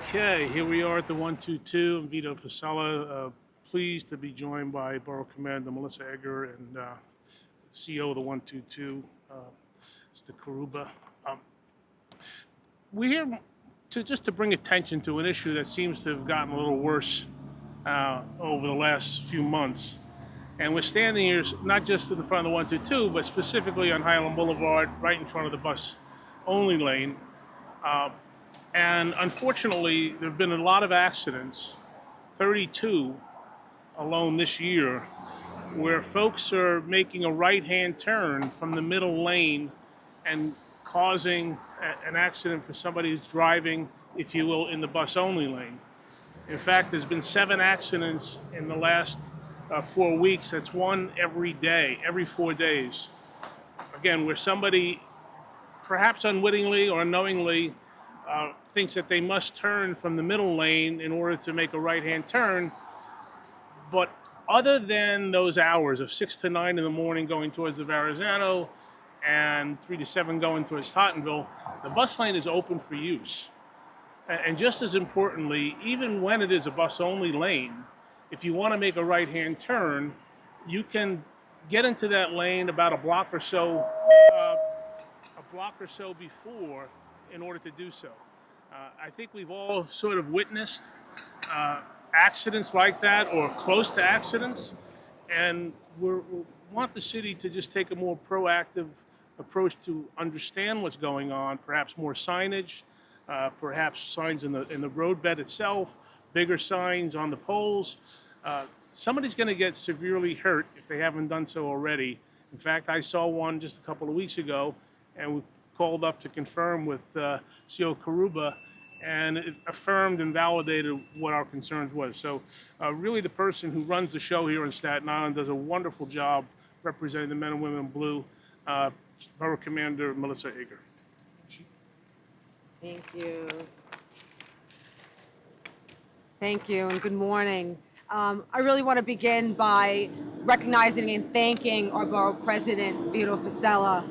Okay, here we are at the 122. I'm Vito Fossella. Pleased to be joined by Borough Commander Melissa Eger and CEO of the 122, Mr. Karuba. We're here to bring attention to an issue that seems to have gotten a little worse over the last few months. And we're standing here not just in the front of the 122, but specifically on Hylan Boulevard, right in front of the bus-only lane. And unfortunately, there have been a lot of accidents, 32 alone this year, where folks are making a right-hand turn from the middle lane and causing an accident for somebody who's driving, if you will, in the bus-only lane. In fact, there's been 7 accidents in the last 4 weeks. That's one every day, every 4 days. Again, where somebody, perhaps unwittingly or unknowingly, thinks that they must turn from the middle lane in order to make a right-hand turn. But other than those hours of 6 to 9 in the morning going towards the Verrazano and 3 to 7 going towards Tottenville, the bus lane is open for use. And just as importantly, even when it is a bus-only lane, if you want to make a right-hand turn, you can get into that lane about a block or so before in order to do so. I think we've all sort of witnessed accidents like that or close to accidents, and we want the city to just take a more proactive approach to understand what's going on, perhaps more signage, perhaps signs in the roadbed itself, bigger signs on the poles. Somebody's going to get severely hurt if they haven't done so already. In fact, I saw one just a couple of weeks ago, and we called up to confirm with CEO Karuba, and it affirmed and validated what our concerns was. So really the person who runs the show here in Staten Island does a wonderful job representing the men and women in blue, Borough Commander Melissa Eger. Thank you. Thank you, and good morning. I really want to begin by recognizing and thanking our Borough President, Vito Fossella,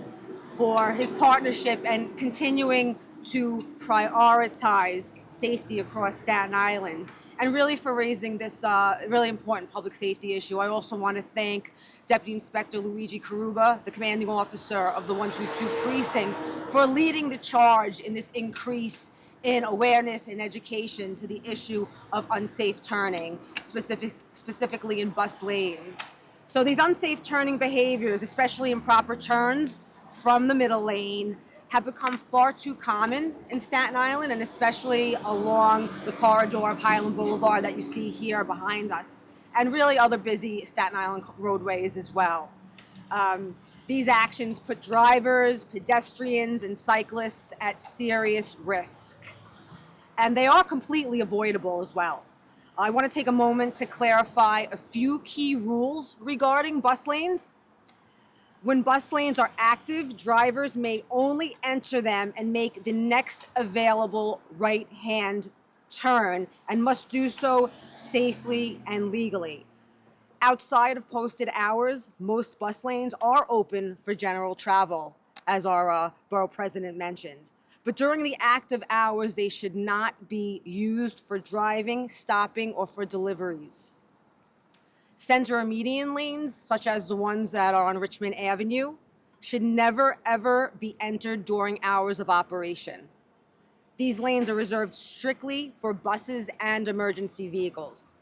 for his partnership and continuing to prioritize safety across Staten Island, and really for raising this really important public safety issue. I also want to thank Deputy Inspector Luigi Karuba, the commanding officer of the 122 precinct, for leading the charge in this increase in awareness and education to the issue of unsafe turning, specifically in bus lanes. So these unsafe turning behaviors, especially improper turns from the middle lane, have become far too common in Staten Island, and especially along the corridor of Hylan Boulevard that you see here behind us, and really other busy Staten Island roadways as well. These actions put drivers, pedestrians, and cyclists at serious risk. And they are completely avoidable as well. I want to take a moment to clarify a few key rules regarding bus lanes. When bus lanes are active, drivers may only enter them and make the next available right-hand turn, and must do so safely and legally. Outside of posted hours, most bus lanes are open for general travel, as our borough president mentioned. But during the active hours, they should not be used for driving, stopping, or for deliveries. Center or median lanes, such as the ones that are on Richmond Avenue, should never, ever be entered during hours of operation. These lanes are reserved strictly for buses and emergency vehicles.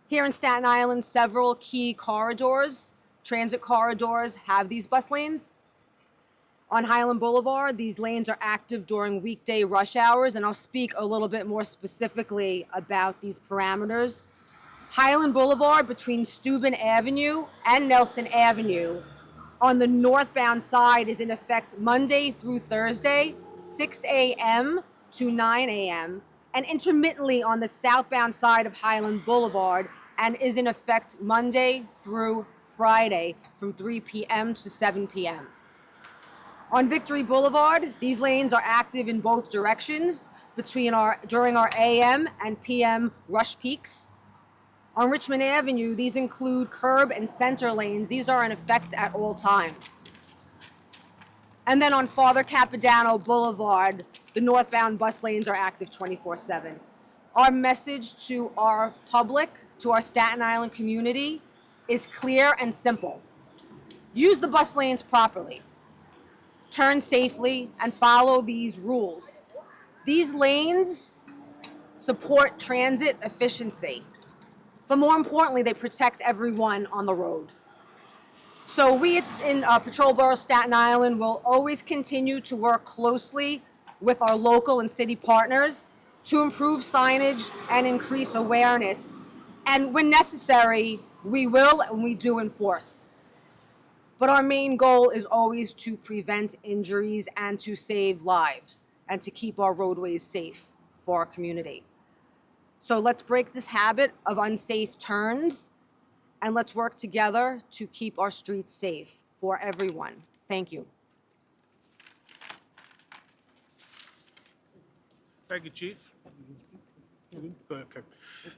Here in Staten Island, several key corridors, transit corridors, have these bus lanes. On Hylan Boulevard, these lanes are active during weekday rush hours, and I'll speak a little bit more specifically about these parameters. Hylan Boulevard between Steuben Avenue and Nelson Avenue on the northbound side is in effect Monday through Thursday, 6 a.m. to 9 a.m., and intermittently on the southbound side of Hylan Boulevard, and is in effect Monday through Friday from 3 p.m. to 7 p.m. On Victory Boulevard, these lanes are active in both directions during our AM and PM rush peaks. On Richmond Avenue, these include curb and center lanes. These are in effect at all times. And then on Father Capodanno Boulevard, the northbound bus lanes are active 24/7. Our message to our public, to our Staten Island community, is clear and simple. Use the bus lanes properly. Turn safely and follow these rules. These lanes support transit efficiency, but more importantly, they protect everyone on the road. So we in Patrol Borough Staten Island will always continue to work closely with our local and city partners to improve signage and increase awareness. And when necessary, we will and we do enforce. But our main goal is always to prevent injuries and to save lives and to keep our roadways safe for our community. So let's break this habit of unsafe turns and let's work together to keep our streets safe for everyone. Thank you. Thank you, Chief. Okay.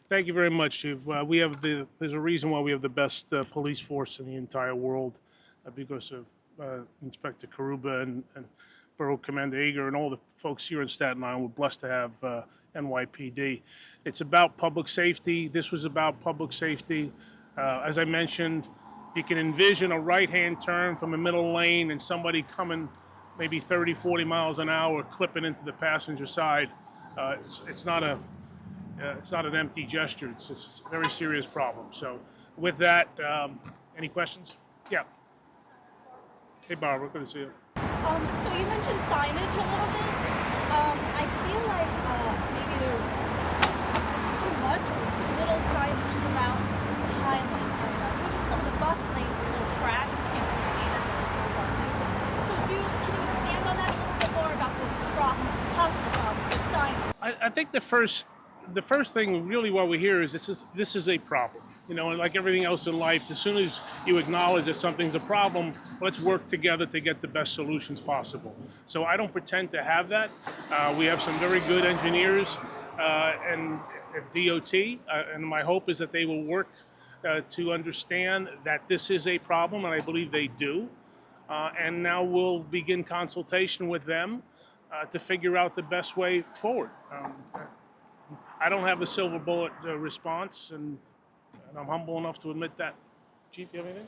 Thank you very much, Chief. There's a reason why we have the best police force in the entire world, because of Inspector Karuba and Borough Commander Eger and all the folks here in Staten Island. We're blessed to have NYPD. It's about public safety. This was about public safety. As I mentioned, if you can envision a right-hand turn from a middle lane and somebody coming maybe 30, 40 miles an hour clipping into the passenger side, it's not an empty gesture. It's a very serious problem. So with that, any questions? Yeah. Hey, Barbara, good to see you. So you mentioned signage a little bit. I feel like maybe there's too much or too little signage around Hylan. Some of the bus lanes are a little cracked. You can't really see them through buses. So can you expand on that a little bit more about the problems, possible problems with signage? I think the first thing really what we hear is this is a problem. You know, and like everything else in life, as soon as you acknowledge that something's a problem, let's work together to get the best solutions possible. So I don't pretend to have that. We have some very good engineers and at DOT, and my hope is that they will work to understand that this is a problem, and I believe they do. And now we'll begin consultation with them to figure out the best way forward. I don't have the silver bullet response, and I'm humble enough to admit that. Chief, you have anything?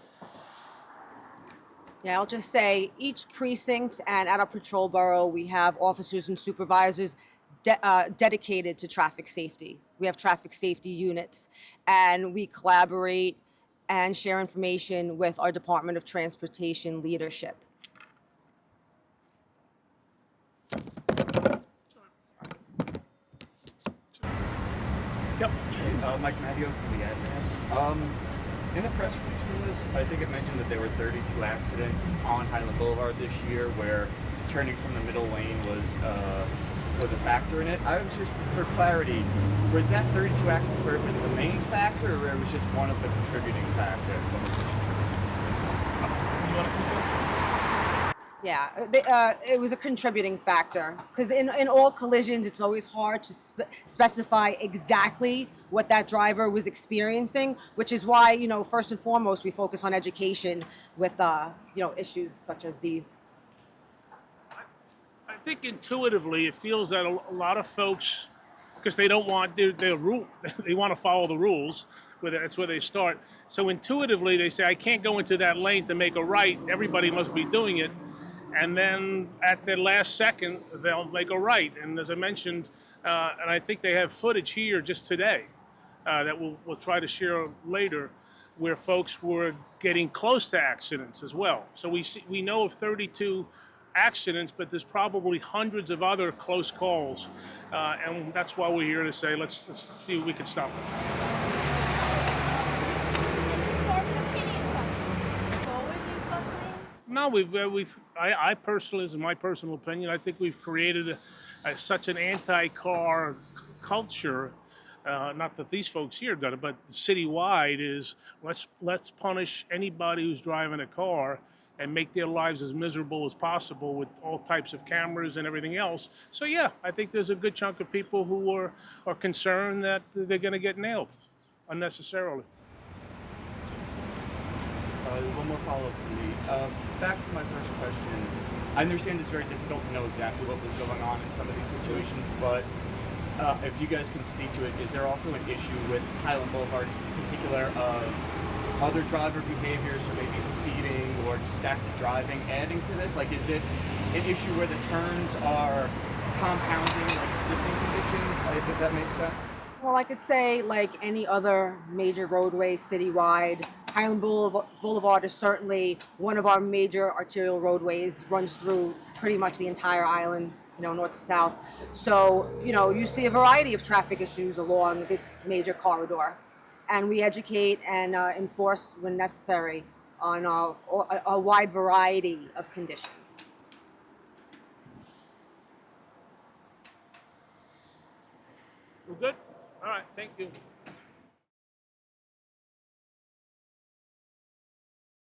Yeah, I'll just say each precinct and at our patrol borough, we have officers and supervisors dedicated to traffic safety. We have traffic safety units, and we collaborate and share information with our Department of Transportation leadership. Yep. Mike Maggio from the Advance. In the press release for this, I think it mentioned that there were 32 accidents on Hylan Boulevard this year where turning from the middle lane was a factor in it. I was just, for clarity, was that 32 accidents where it was the main factor or where it was just one of the contributing factors? You want to keep going? Yeah, it was a contributing factor because in all collisions, it's always hard to specify exactly what that driver was experiencing, which is why, you know, first and foremost, we focus on education with, you know, issues such as these. I think intuitively it feels that a lot of folks, because they don't want their rule, they want to follow the rules. That's where they start. So intuitively they say, I can't go into that lane to make a right. Everybody must be doing it. And then at the last second, they'll make a right. And as I mentioned, and I think they have footage here just today that we'll try to share later, where folks were getting close to accidents as well. So we know of 32 accidents, but there's probably hundreds of other close calls. And that's why we're here to say, let's see if we can stop them. No, I personally, this is my personal opinion, I think we've created such an anti-car culture, not that these folks here have done it, but citywide is let's punish anybody who's driving a car and make their lives as miserable as possible with all types of cameras and everything else. So yeah, I think there's a good chunk of people who are concerned that they're gonna get nailed unnecessarily. One more follow-up from me. Back to my first question. I understand it's very difficult to know exactly what was going on in some of these situations, but if you guys can speak to it, is there also an issue with Hylan Boulevard in particular of other driver behaviors, or maybe speeding or just active driving adding to this? Like, is it an issue where the turns are compounding like existing conditions, if that makes sense? Well, I could say, like any other major roadway citywide, Hylan Boulevard is certainly one of our major arterial roadways, runs through pretty much the entire island, north to south. So, you see a variety of traffic issues along this major corridor. And we educate and enforce when necessary on a wide variety of conditions. We're good? All right, thank you.